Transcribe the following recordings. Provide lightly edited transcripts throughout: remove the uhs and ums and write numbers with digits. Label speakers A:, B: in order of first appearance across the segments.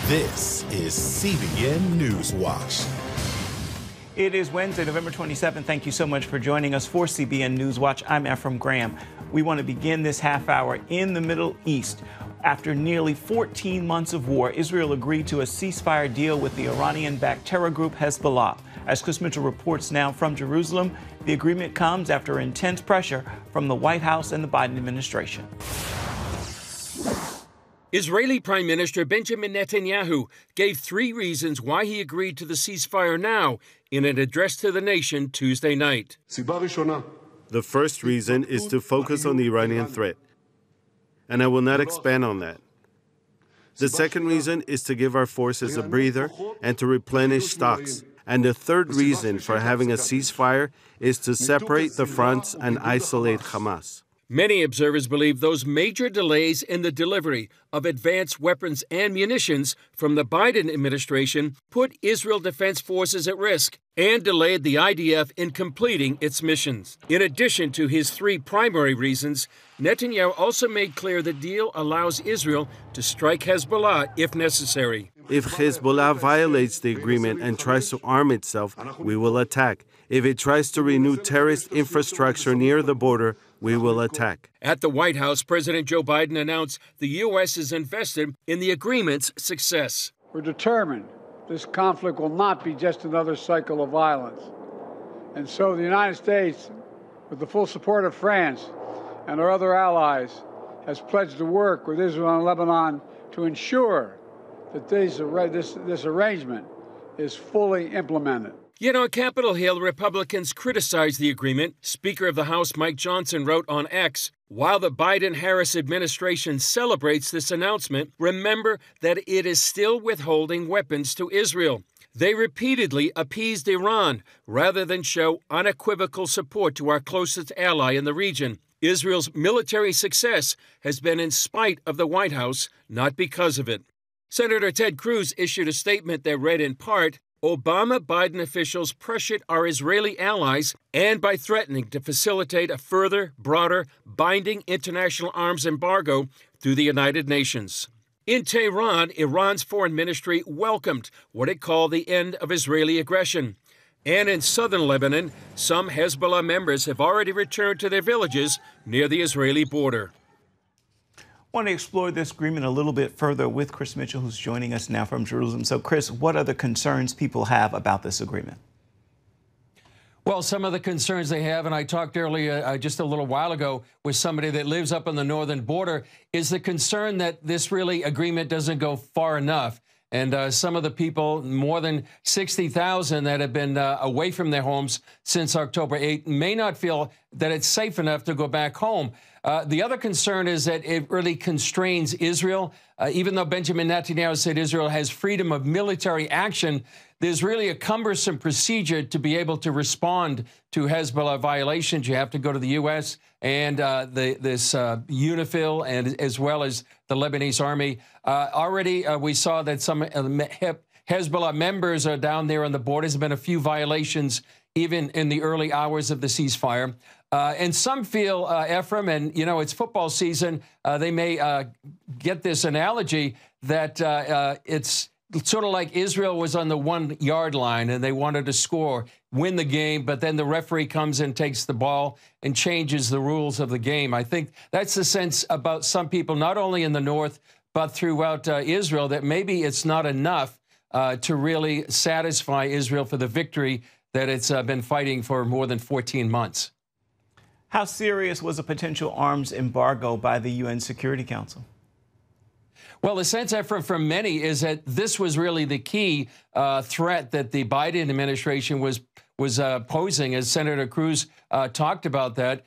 A: This is CBN NewsWatch.
B: It is Wednesday, November 27th. Thank you so much for joining us for CBN NewsWatch. I'm Ephraim Graham. We want to begin this half hour in the Middle East. After nearly 14 months of war, Israel agreed to a ceasefire deal with the Iranian-backed terror group Hezbollah. As Chris Mitchell reports now from Jerusalem, the agreement comes after intense pressure from the White House and the Biden administration.
C: Israeli Prime Minister Benjamin Netanyahu gave 3 reasons why he agreed to the ceasefire now in an address to the nation Tuesday night.
D: The first reason is to focus on the Iranian threat, and I will not expand on that. The second reason is to give our forces a breather and to replenish stocks. And the third reason for having a ceasefire is to separate the fronts and isolate Hamas.
C: Many observers believe those major delays in the delivery of advanced weapons and munitions from the Biden administration put Israel Defense Forces at risk and delayed the IDF in completing its missions. In addition to his 3 primary reasons, Netanyahu also made clear the deal allows Israel to strike Hezbollah if necessary.
D: If Hezbollah violates the agreement and tries to arm itself, we will attack. If it tries to renew terrorist infrastructure near the border, we will attack.
C: At the White House, President Joe Biden announced the U.S. is invested in the agreement's success.
E: We're determined this conflict will not be just another cycle of violence. And so the United States, with the full support of France and our other allies, has pledged to work with Israel and Lebanon to ensure that this arrangement is fully implemented.
C: Yet on Capitol Hill, Republicans criticized the agreement. Speaker of the House Mike Johnson wrote on X, "While the Biden-Harris administration celebrates this announcement, remember that it is still withholding weapons to Israel. They repeatedly appeased Iran rather than show unequivocal support to our closest ally in the region. Israel's military success has been in spite of the White House, not because of it." Senator Ted Cruz issued a statement that read in part, Obama-Biden officials pressured our Israeli allies and by threatening to facilitate a further, broader, binding international arms embargo through the United Nations. In Tehran, Iran's foreign ministry welcomed what it called the end of Israeli aggression. And in southern Lebanon, some Hezbollah members have already returned to their villages near the Israeli border.
B: I want to explore this agreement a little bit further with Chris Mitchell, who's joining us now from Jerusalem. So, Chris, what are the concerns people have about this agreement?
F: Well, some of the concerns they have, and I talked earlier just a little while ago with somebody that lives up on the northern border, is the concern that this really agreement doesn't go far enough. And some of the people, more than 60,000 that have been away from their homes since October 8th, may not feel that it's safe enough to go back home. The other concern is that it really constrains Israel. Even though Benjamin Netanyahu said Israel has freedom of military action, there's really a cumbersome procedure to be able to respond to Hezbollah violations. You have to go to the U.S. and this UNIFIL, and as well as the Lebanese army. Already we saw that some Hezbollah members are down there on the border. There's been a few violations even in the early hours of the ceasefire. And some feel, Ephraim, and, you know, it's football season, they may get this analogy that it's sort of like Israel was on the 1-yard line and they wanted to score, win the game, but then the referee comes and takes the ball and changes the rules of the game. I think that's the sense about some people, not only in the north, but throughout Israel, that maybe it's not enough to really satisfy Israel for the victory that it's been fighting for more than 14 months.
B: How serious was a potential arms embargo by the UN Security Council?
F: Well, the sense, Ephraim, from many is that this was really the key threat that the Biden administration was posing, as Senator Cruz talked about that.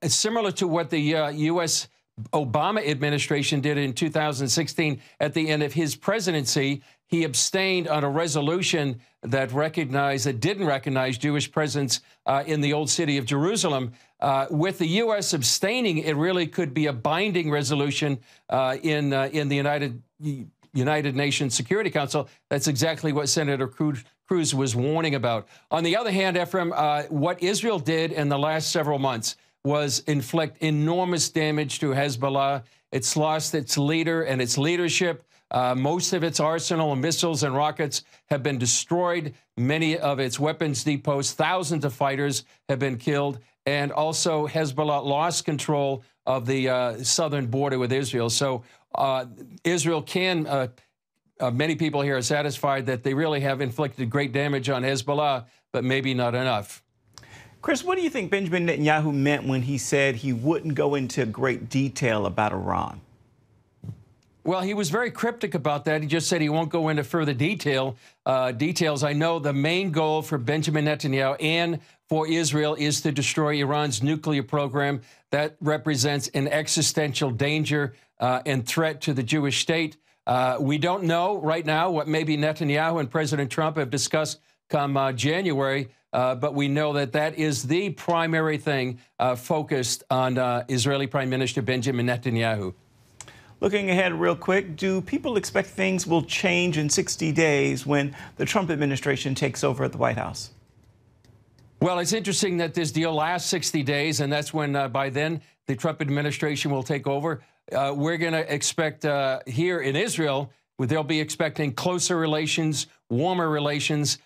F: It's similar to what the U.S. Obama administration did in 2016 at the end of his presidency. He abstained on a resolution that didn't recognize Jewish presence in the old city of Jerusalem. With the U.S. abstaining, it really could be a binding resolution in the United Nations Security Council. That's exactly what Senator Cruz was warning about. On the other hand, Ephraim, what Israel did in the last several months was inflict enormous damage to Hezbollah. It's lost its leader and its leadership. Most of its arsenal of missiles and rockets have been destroyed. Many of its weapons depots, thousands of fighters have been killed. And also Hezbollah lost control of the southern border with Israel. So Israel can, many people here are satisfied that they really have inflicted great damage on Hezbollah, but maybe not enough.
B: Chris, what do you think Benjamin Netanyahu meant when he said he wouldn't go into great detail about Iran?
F: Well, he was very cryptic about that. He just said he won't go into further details. I know the main goal for Benjamin Netanyahu and for Israel is to destroy Iran's nuclear program. That represents an existential danger and threat to the Jewish state. We don't know right now what maybe Netanyahu and President Trump have discussed come January, but we know that that is the primary thing focused on Israeli Prime Minister Benjamin Netanyahu.
B: Looking ahead real quick, do people expect things will change in 60 days when the Trump administration takes over at the White House?
F: Well, it's interesting that this deal lasts 60 days, and that's when, by then, the Trump administration will take over. We're going to expect here in Israel, they'll be expecting closer relations, warmer relations.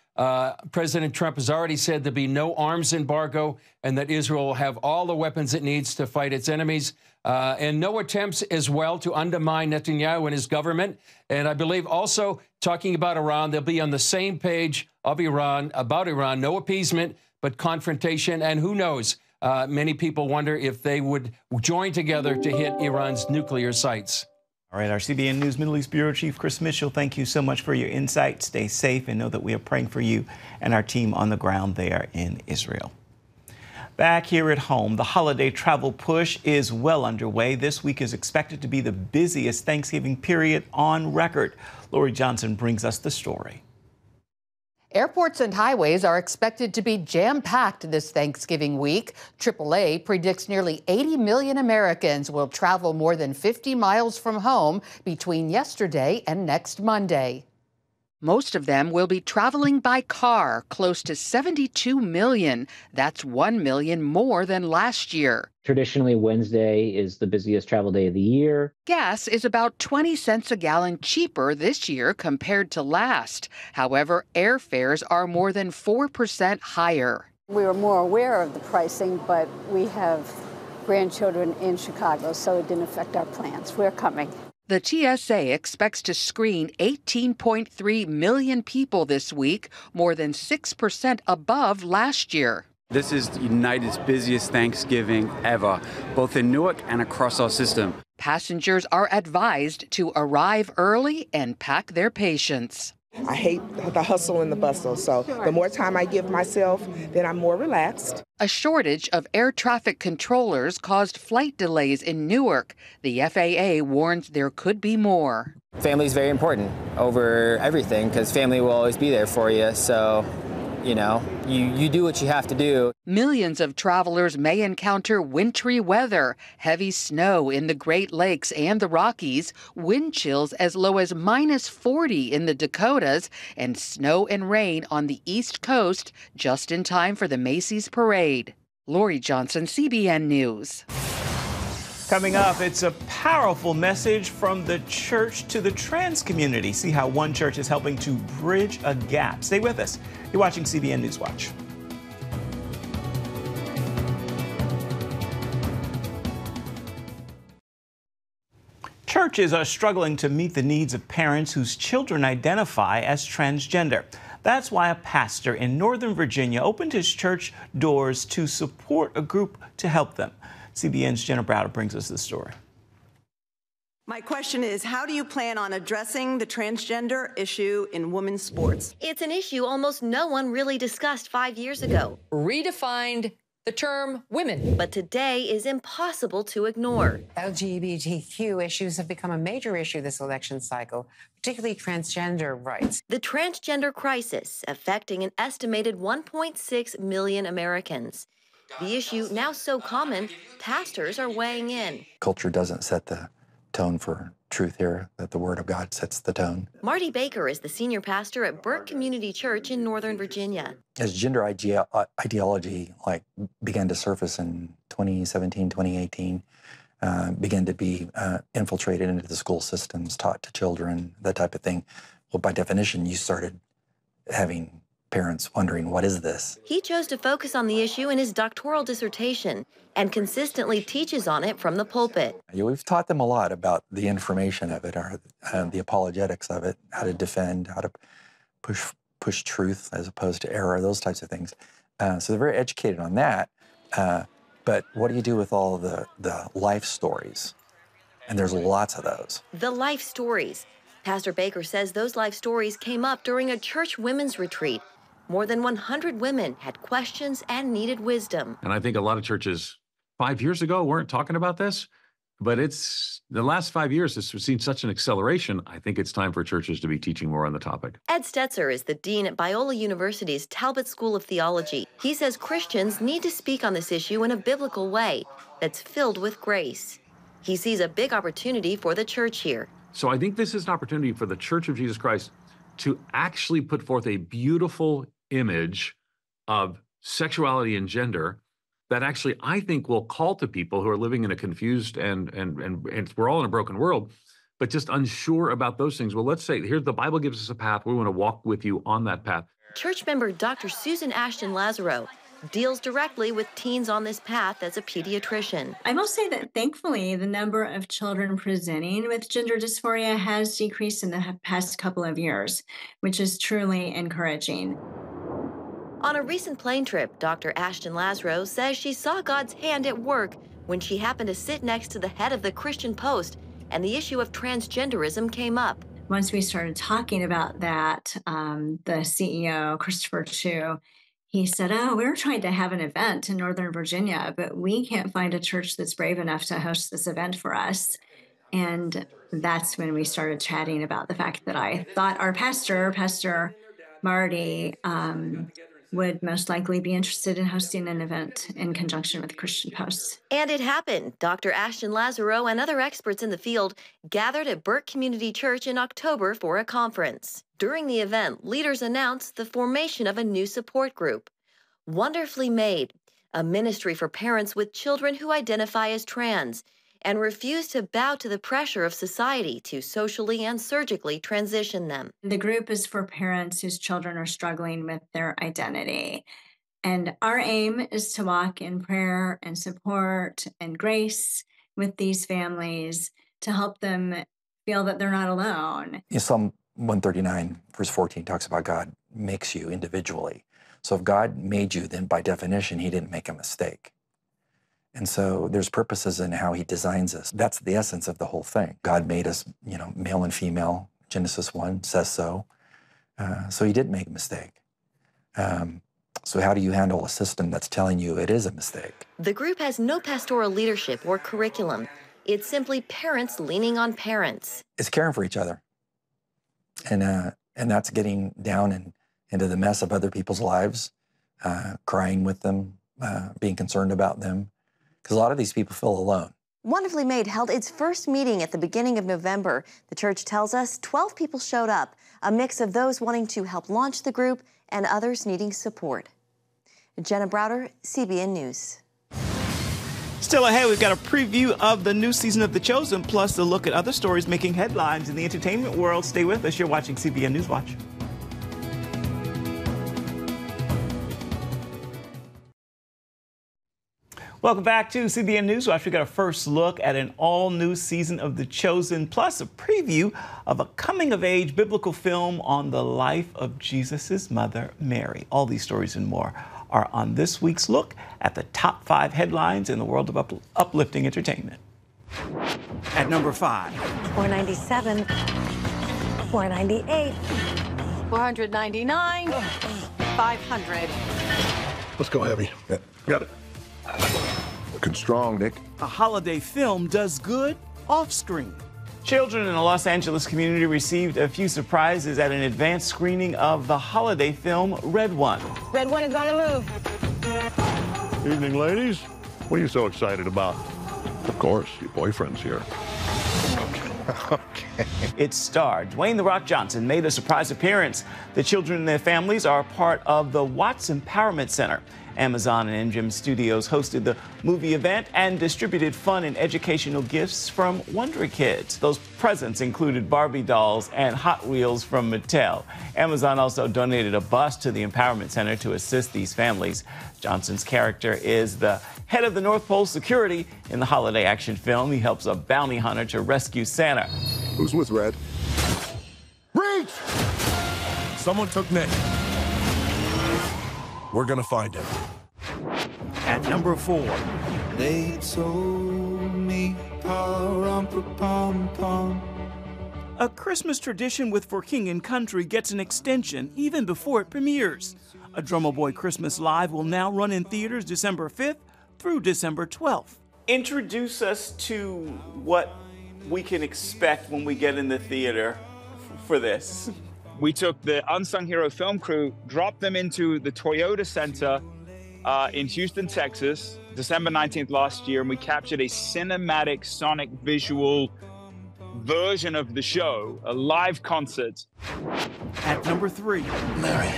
F: President Trump has already said there'll be no arms embargo and that Israel will have all the weapons it needs to fight its enemies. And no attempts as well to undermine Netanyahu and his government. And I believe also talking about Iran, they'll be on the same page of Iran, about Iran, no appeasement, but confrontation. And who knows, many people wonder if they would join together to hit Iran's nuclear sites.
B: All right, our CBN News Middle East Bureau Chief Chris Mitchell, thank you so much for your insight. Stay safe and know that we are praying for you and our team on the ground there in Israel. Back here at home, the holiday travel push is well underway. This week is expected to be the busiest Thanksgiving period on record. Lori Johnson brings us the story.
G: Airports and highways are expected to be jam-packed this Thanksgiving week. AAA predicts nearly 80 million Americans will travel more than 50 miles from home between yesterday and next Monday. Most of them will be traveling by car, close to 72 million. That's 1 million more than last year.
H: Traditionally, Wednesday is the busiest travel day of the year.
G: Gas is about 20 cents a gallon cheaper this year compared to last. However, airfares are more than 4% higher.
I: We were more aware of the pricing, but we have grandchildren in Chicago, so it didn't affect our plans. We're coming.
G: The TSA expects to screen 18.3 million people this week, more than 6% above last year.
J: This is United's busiest Thanksgiving ever, both in Newark and across our system.
G: Passengers are advised to arrive early and pack their patience.
K: I hate the hustle and the bustle, so the more time I give myself, then I'm more relaxed.
G: A shortage of air traffic controllers caused flight delays in Newark. The FAA warns there could be more.
L: Family is very important over everything because family will always be there for you, so you know, you do what you have to do.
G: Millions of travelers may encounter wintry weather, heavy snow in the Great Lakes and the Rockies, wind chills as low as -40 in the Dakotas, and snow and rain on the East Coast just in time for the Macy's Parade. Lori Johnson, CBN News.
B: Coming up, it's a powerful message from the church to the trans community. See how one church is helping to bridge a gap. Stay with us. You're watching CBN NewsWatch. Churches are struggling to meet the needs of parents whose children identify as transgender. That's why a pastor in Northern Virginia opened his church doors to support a group to help them. CBN's Jenna Browder brings us this story.
M: My question is, how do you plan on addressing the transgender issue in women's sports?
N: It's an issue almost no one really discussed 5 years ago.
O: Redefined the term women.
N: But today is impossible to ignore.
P: LGBTQ issues have become a major issue this election cycle, particularly transgender rights.
N: The transgender crisis affecting an estimated 1.6 million Americans. The issue now so common, pastors are weighing in.
Q: Culture doesn't set the tone for truth here, that the Word of God sets the tone.
N: Marty Baker is the senior pastor at Burke Community Church in Northern Virginia.
Q: As gender ideology began to surface in 2017, 2018, begin to be infiltrated into the school systems, taught to children, that type of thing. Well, by definition, you started having parents wondering, what is this?
N: He chose to focus on the issue in his doctoral dissertation and consistently teaches on it from the pulpit.
Q: We've taught them a lot about the information of it, or the apologetics of it, how to defend, how to push truth as opposed to error, those types of things. So they're very educated on that. But what do you do with all the life stories? And there's lots of those.
N: The life stories. Pastor Baker says those life stories came up during a church women's retreat. More than 100 women had questions and needed wisdom.
R: And I think a lot of churches 5 years ago weren't talking about this, but it's the last 5 years has seen such an acceleration. I think it's time for churches to be teaching more on the topic.
N: Ed Stetzer is the dean at Biola University's Talbot School of Theology. He says Christians need to speak on this issue in a biblical way that's filled with grace. He sees a big opportunity for the church here.
R: So I think this is an opportunity for the Church of Jesus Christ to actually put forth a beautiful image of sexuality and gender that actually I think will call to people who are living in a confused and we're all in a broken world, but just unsure about those things. Well, let's say, here the Bible gives us a path. We want to walk with you on that path.
N: Church member Dr. Susan Ashton Lazaro deals directly with teens on this path as a pediatrician.
S: I will say that thankfully the number of children presenting with gender dysphoria has decreased in the past couple of years, which is truly encouraging.
N: On a recent plane trip, Dr. Ashton Lazaro says she saw God's hand at work when she happened to sit next to the head of the Christian Post and the issue of transgenderism came up.
S: Once we started talking about that, the CEO, Christopher Chu, he said, oh, we're trying to have an event in Northern Virginia, but we can't find a church that's brave enough to host this event for us. And that's when we started chatting about the fact that I thought our Pastor Marty, would most likely be interested in hosting an event in conjunction with the Christian Post.
N: And it happened. Dr. Ashton Lazaro and other experts in the field gathered at Burke Community Church in October for a conference. During the event, leaders announced the formation of a new support group, Wonderfully Made, a ministry for parents with children who identify as trans and refuse to bow to the pressure of society to socially and surgically transition them.
S: The group is for parents whose children are struggling with their identity. And our aim is to walk in prayer and support and grace with these families to help them feel that they're not alone.
Q: Psalm 139, verse 14 talks about God makes you individually. So if God made you, then by definition, he didn't make a mistake. And so there's purposes in how he designs us. That's the essence of the whole thing. God made us, male and female. Genesis 1 says so. So he did make a mistake. So how do you handle a system that's telling you it is a mistake?
N: The group has no pastoral leadership or curriculum. It's simply parents leaning on parents.
Q: It's caring for each other. And that's getting down into the mess of other people's lives, crying with them, being concerned about them. Because a lot of these people feel alone.
N: Wonderfully Made held its first meeting at the beginning of November. The church tells us 12 people showed up, a mix of those wanting to help launch the group and others needing support. Jenna Browder, CBN News.
B: Still ahead, we've got a preview of the new season of The Chosen, plus a look at other stories making headlines in the entertainment world. Stay with us. You're watching CBN NewsWatch. Welcome back to CBN NewsWatch. We got a first look at an all-new season of The Chosen, plus a preview of a coming-of-age biblical film on the life of Jesus' mother, Mary. All these stories and more are on this week's look at the top 5 headlines in the world of uplifting entertainment. At number 5.
T: 497, 498, 499, 500.
U: Let's go heavy. Yeah. Got it. Looking strong, Nick.
B: A holiday film does good off-screen. Children in the Los Angeles community received a few surprises at an advanced screening of the holiday film Red One.
T: Red One is on the move.
U: Evening, ladies. What are you so excited about? Of course, your boyfriend's here.
B: Okay. Its star, Dwayne "The Rock" Johnson, made a surprise appearance. The children and their families are part of the Watts Empowerment Center, Amazon and MGM Studios hosted the movie event and distributed fun and educational gifts from Wonder Kids. Those presents included Barbie dolls and Hot Wheels from Mattel. Amazon also donated a bus to the Empowerment Center to assist these families. Johnson's character is the head of the North Pole security in the holiday action film. He helps a bounty hunter to rescue Santa.
U: Who's with Red? Reach! Someone took Nick. We're gonna find him.
B: At number 4.
A: They told me, pom-pom-pom.
B: A Christmas tradition with For King and Country gets an extension even before it premieres. A Drummer Boy Christmas Live will now run in theaters December 5th through December 12th. Introduce us to what we can expect when we get in the theater for this.
V: We took the Unsung Hero film crew, dropped them into the Toyota Center in Houston, Texas, December 19th last year, and we captured a cinematic, sonic, visual version of the show, a live concert.
B: At number 3.
A: Mary,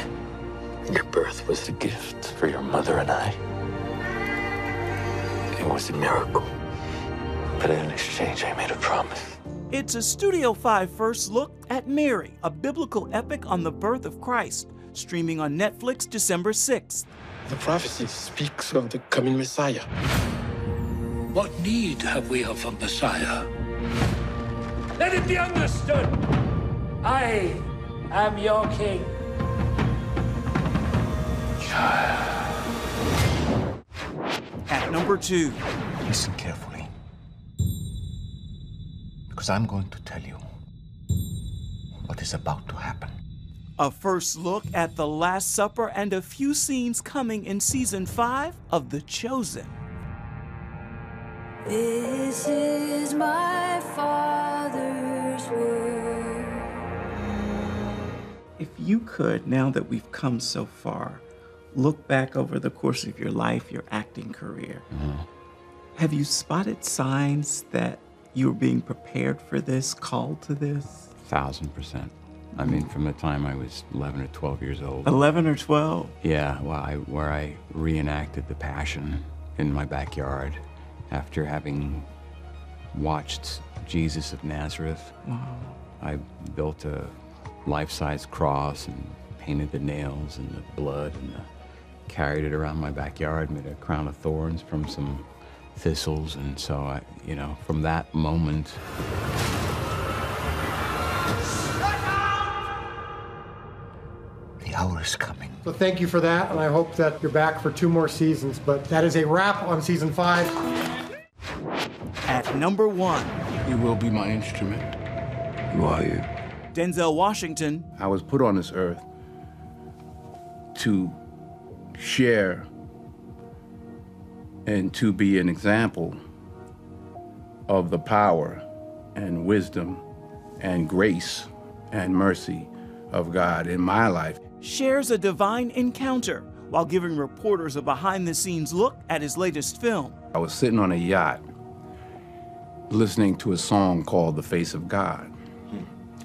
A: your birth was a gift for your mother and I. It was a miracle. But in exchange, I made a promise.
B: It's a Studio 5 first look at Mary, a biblical epic on the birth of Christ, streaming on Netflix December 6th.
U: The prophecy speaks of the coming Messiah.
W: What need have we of a Messiah? Let it be understood. I am your king.
B: At number 2.
A: Listen carefully, because I'm going to tell you what is about to happen.
B: A first look at the Last Supper and a few scenes coming in season 5 of The Chosen.
A: This is my Father's word.
B: If you could, now that we've come so far, look back over the course of your life, your acting career, have you spotted signs that you were being prepared for this, called to this?
X: 1,000%. I mean, from the time I was 11 or 12 years old.
B: 11 or 12?
X: Yeah, well, where I reenacted the Passion in my backyard after having watched Jesus of Nazareth.
B: Wow.
X: I built a life-size cross and painted the nails and the blood and carried it around my backyard, made a crown of thorns from some thistles, and so I, from that moment.
A: The hour is coming.
Y: So thank you for that, and I hope that you're back for 2 more seasons, but that is a wrap on season 5.
B: At number 1.
W: You will be my instrument.
A: Who are you?
B: Denzel Washington.
W: I was put on this earth to share and to be an example of the power and wisdom and grace and mercy of God in my life.
B: Shares a divine encounter while giving reporters a behind-the-scenes look at his latest film.
W: I was sitting on a yacht listening to a song called The Face of God.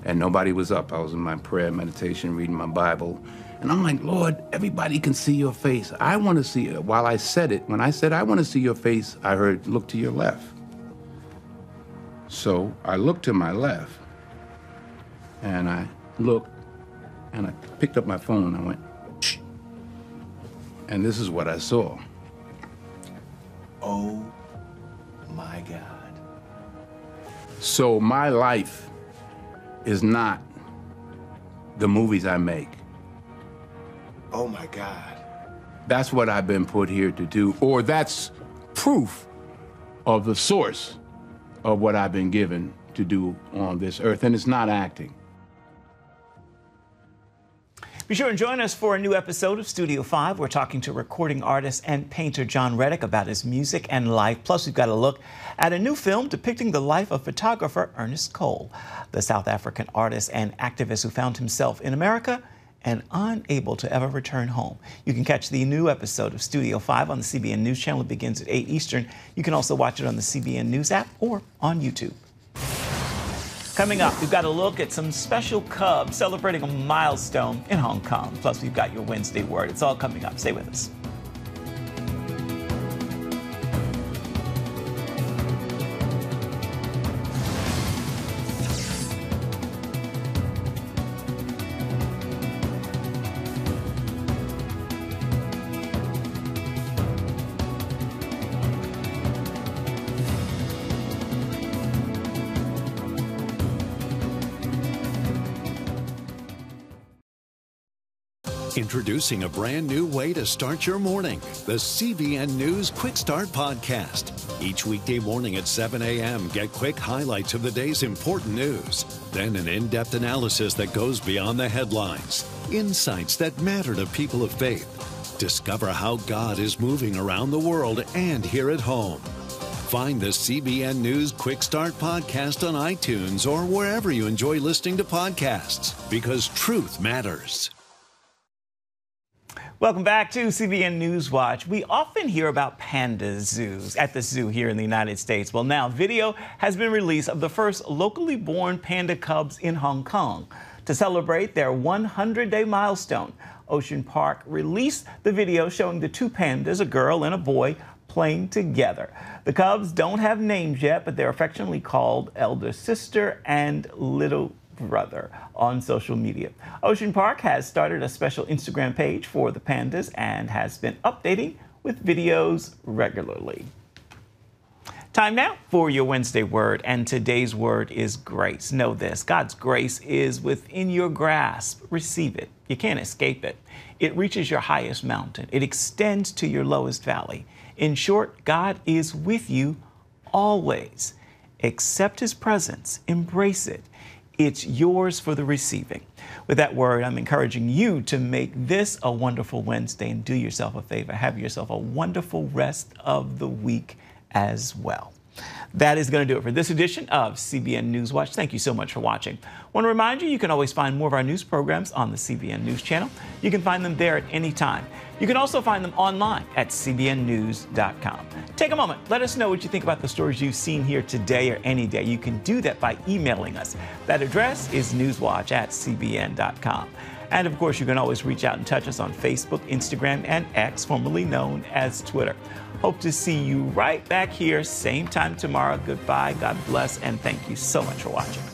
W: And nobody was up. I was in my prayer, meditation, reading my Bible. And I'm like, Lord, everybody can see your face. I want to see it. While I said it, when I said, I want to see your face, I heard, look to your left. So I looked to my left, and I looked, and I picked up my phone, and I went, shh. And this is what I saw.
A: Oh, my God.
W: So my life is not the movies I make.
A: Oh, my God.
W: That's what I've been put here to do, or that's proof of the source of what I've been given to do on this earth, and it's not acting.
B: Be sure and join us for a new episode of Studio 5. We're talking to recording artist and painter John Reddick about his music and life. Plus, we've got a look at a new film depicting the life of photographer Ernest Cole, the South African artist and activist who found himself in America and unable to ever return home. You can catch the new episode of Studio 5 on the CBN News Channel. It begins at 8 Eastern. You can also watch it on the CBN News app or on YouTube. Coming up, we've got a look at some special Cubs celebrating a milestone in Hong Kong. Plus, we've got your Wednesday word. It's all coming up. Stay with us.
C: Introducing a brand new way to start your morning, the CBN News Quick Start Podcast. Each weekday morning at 7 a.m., get quick highlights of the day's important news. Then an in-depth analysis that goes beyond the headlines. Insights that matter to people of faith. Discover how God is moving around the world and here at home. Find the CBN News Quick Start Podcast on iTunes or wherever you enjoy listening to podcasts, because truth matters.
B: Welcome back to CBN NewsWatch. We often hear about panda zoos at the zoo here in the United States. Well, now video has been released of the first locally born panda cubs in Hong Kong. To celebrate their 100-day milestone, Ocean Park released the video showing the two pandas, a girl and a boy, playing together. The cubs don't have names yet, but they're affectionately called Elder Sister and Little Brother on social media. Ocean Park has started a special Instagram page for the pandas and has been updating with videos regularly. Time now for your Wednesday word, and today's word is grace. Know this: God's grace is within your grasp. Receive it. You can't escape it. It reaches your highest mountain. It extends to your lowest valley. In short, God is with you always. Accept His presence. Embrace it. It's yours for the receiving. With that word, I'm encouraging you to make this a wonderful Wednesday and do yourself a favor. Have yourself a wonderful rest of the week as well. That is going to do it for this edition of CBN NewsWatch. Thank you so much for watching. I want to remind you can always find more of our news programs on the CBN News Channel. You can find them there at any time. You can also find them online at cbnnews.com. Take a moment. Let us know what you think about the stories you've seen here today or any day. You can do that by emailing us. That address is newswatch@cbn.com. And of course, you can always reach out and touch us on Facebook, Instagram, and X, formerly known as Twitter. Hope to see you right back here, same time tomorrow. Goodbye, God bless, and thank you so much for watching.